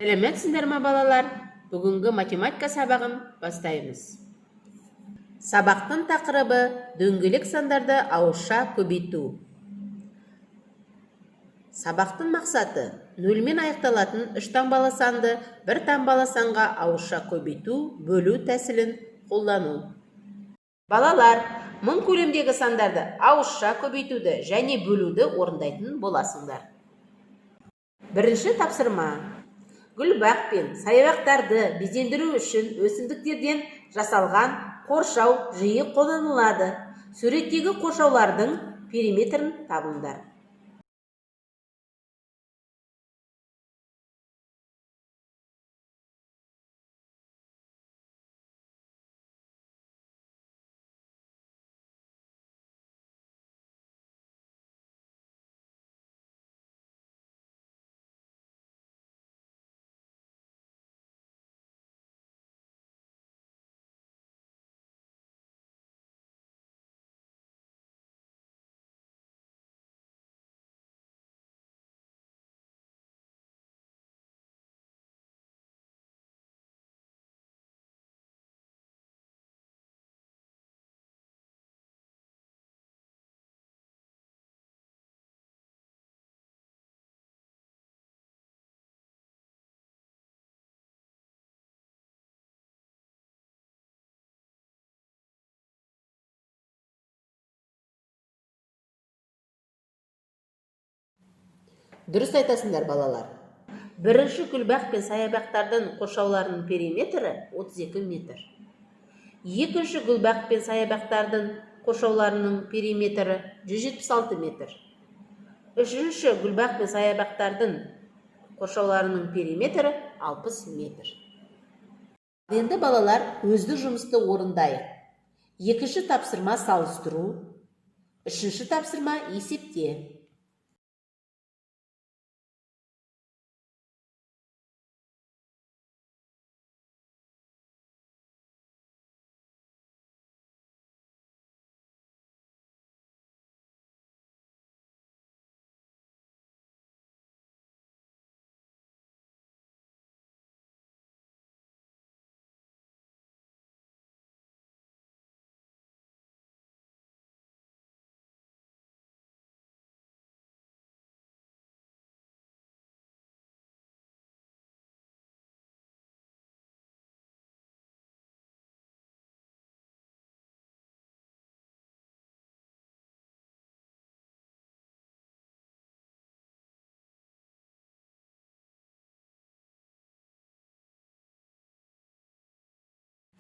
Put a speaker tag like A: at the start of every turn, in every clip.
A: Сәлеметсіздер ме, балалар? Бүгінгі математика сабағын бастаймыз. Сабақтың тақырыбы дөңгелек сандарды ауызша көбейту. Сабақтың мақсаты нөлмен аяқталатын 3 таңбалы санды 1 таңбалы санға ауызша көбейту, бөлу тәсілін қолдану. Балалар, мың көлемдегі сандарды ауызша көбейтуді және бөлуді орындайтын боласыңдар. Бірінші тапсырма. Гүлбақ пен саябақтарды безендіру үшін өсімдіктерден жасалған қоршау жиі қолданылады. Суреттегі қоршаулардың периметрін табыңдар. Дұрыс айтасыңдар, балалар. Бірінші гүлбақ пен саябақтардың қоршауларының периметрі 32 метр. Екінші гүлбақ пен саябақтардың қоршауларының периметрі 176 метр. Үшінші гүлбақ пен саябақтардың қоршауларының периметрі 60 метр. Енді балалар өзді жұмысты орындайық. Екінші тапсырма салыстыру, үшінші тапсырма есепте.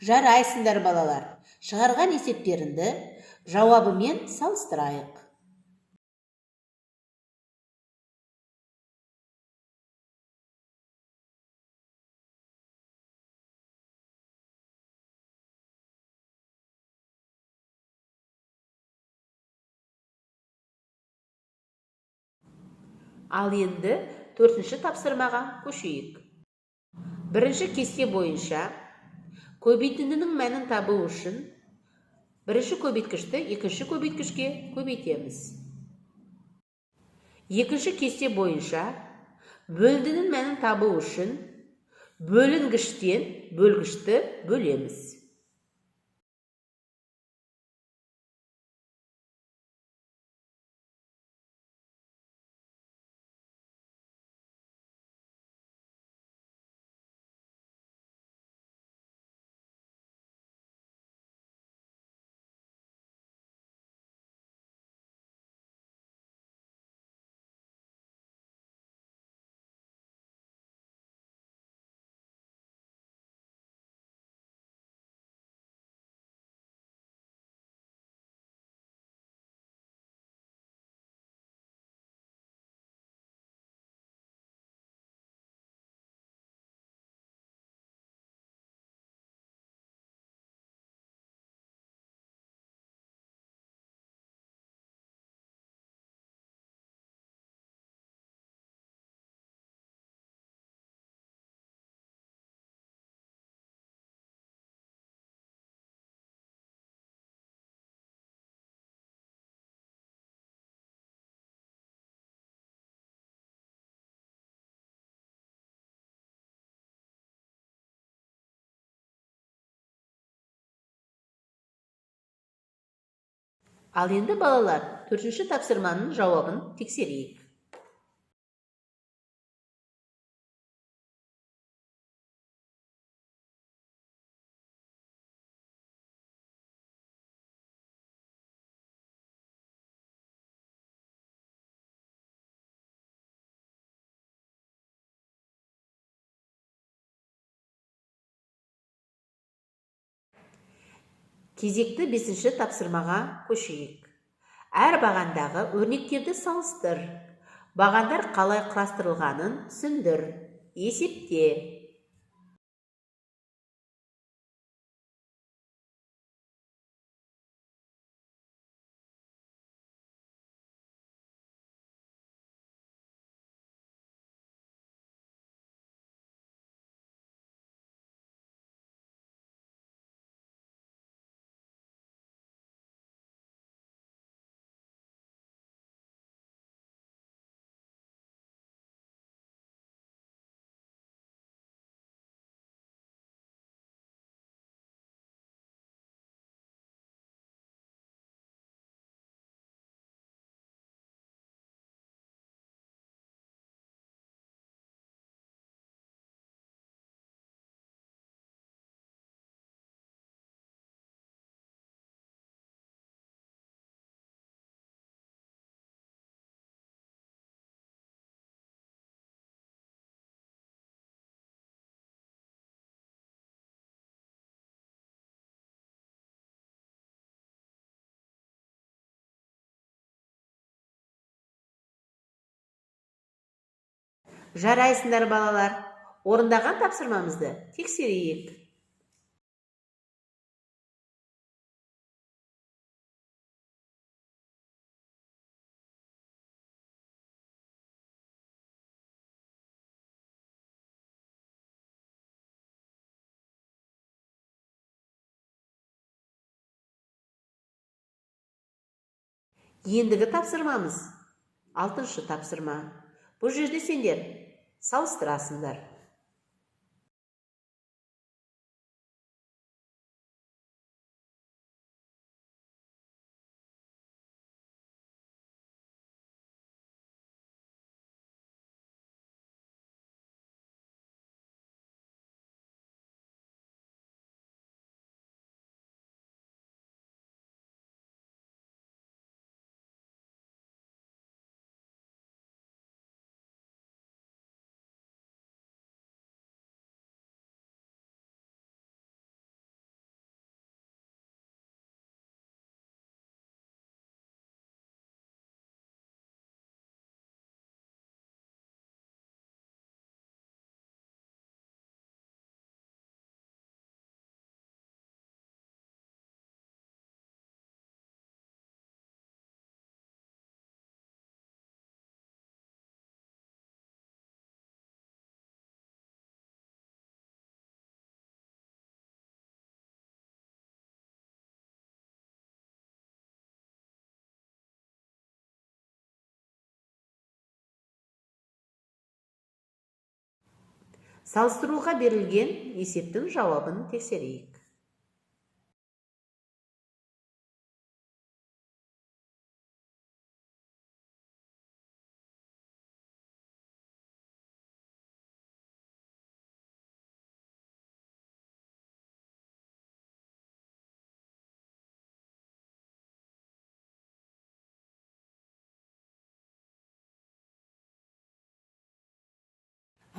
A: Жарайсыңдар, балалар. Шығарған есептеріңді жауабымен салыстырайық. Ал енді төртінші тапсырмаға көшейік. Бірінші кесте бойынша көбейтіндінің мәнін табу үшін бірінші көбейткішті екінші көбейткішке көбейтеміз. Екінші кесте бойынша бөлдінің мәнін табу үшін бөлінгіштен бөлгішті бөлеміз. Ал енді балалар, төртінші тапсырманың жауабын тексерейік. Кезекті бесінші тапсырмаға көшейік. Әр бағандағы өрнектерді салыстыр. Бағандар қалай құрастырылғанын түсіндір. Есепте. Жарайсыңдар балалар. Орындаған тапсырмамызды тексерейік. Ендігі тапсырмамыз алтыншы тапсырма. Бұл жерде сендер салыстырасыңдар. Салыстыруға берілген есептің жауабын тексерейік.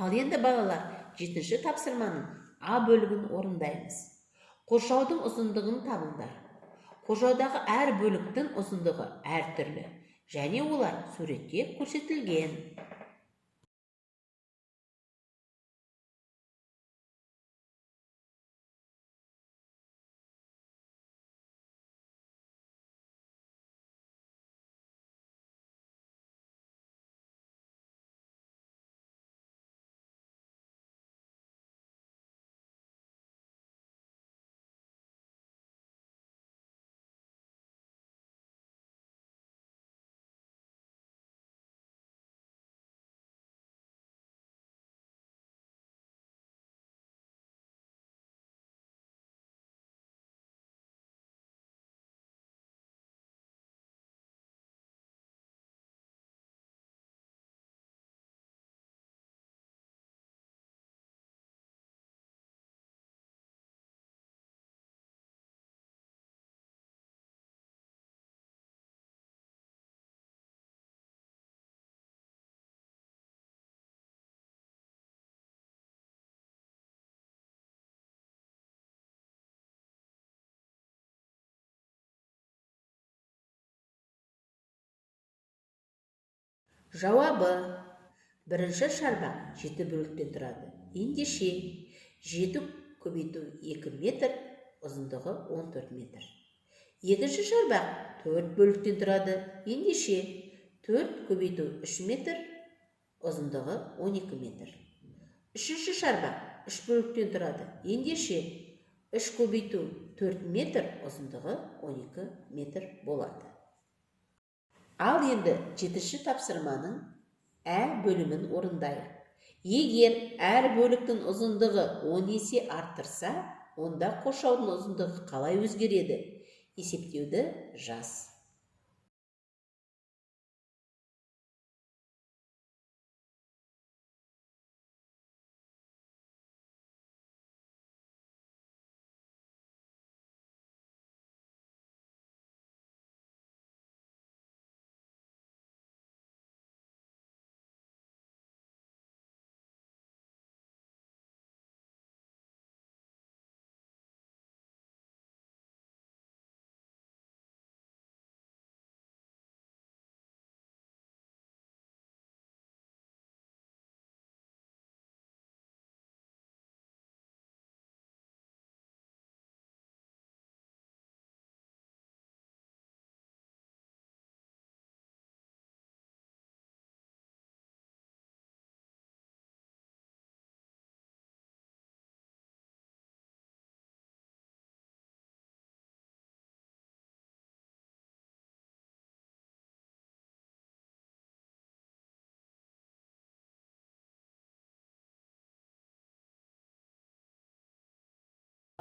A: Ал енді балалар, жетінші тапсырманың А бөлігін орындаймыз. Қоршаудың ұзындығын табыңдар. Қоршаудағы әр бөліктің ұзындығы әртүрлі, және олар суретте көрсетілген. Жауабы: бірінші шарбақ 7 бөліктен тұрады. Ендеше 7 көбейту 2 метр, ұзындығы 14 метр. Екінші шарбақ 4 бөліктен тұрады. Ендеше 4 көбейту 3 метр, ұзындығы 12 метр. Үшінші шарбақ 3 бөліктен тұрады. Ендеше 3 көбейту 4 метр, ұзындығы 12 метр болады. Ал енді жетінші тапсырманың ә бөлімін орындайық. Егер әр бөліктің ұзындығы 10 есе арттырса, онда қоршаудың ұзындығы қалай өзгереді? Есептеуді жаз.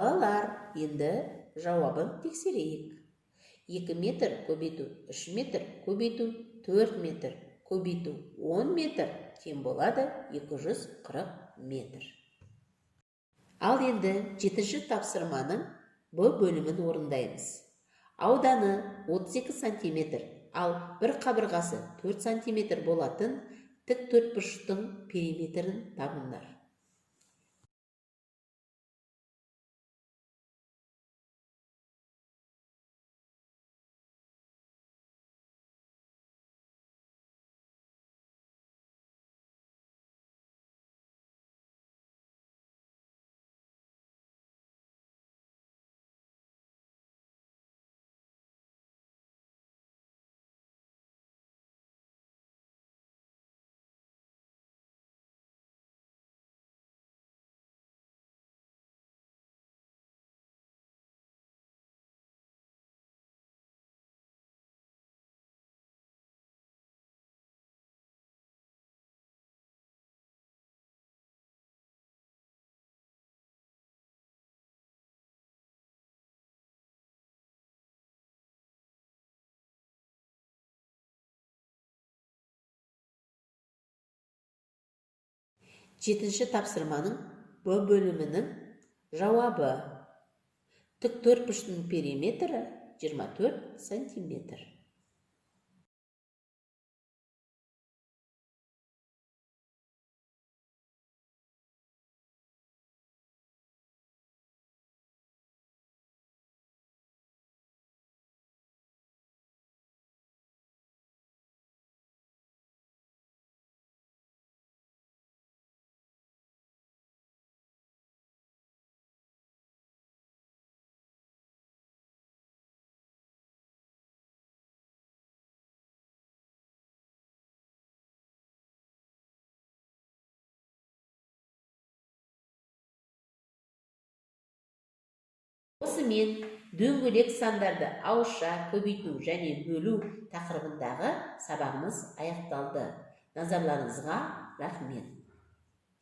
A: Балалар, енді жауабын тексерейік. 2 метр көбейту 3 метр көбейту 4 метр көбейту 10 метр тең болады 240 метр. Ал енді жетінші тапсырманың Б бөлімін орындаймыз. Ауданы 32 сантиметр, ал бір қабырғасы 4 сантиметр болатын тік төртбұрыштың периметрін табыңдар. Жетінші тапсырманың Б бөлімінің жауабы: тік төртбұрыштың периметрі 24 сантиметр. Осымен дөңгелек сандарды ауызша көбейту және бөлу тақырыбындағы сабағымыз аяқталды. Назарларыңызға рахмет.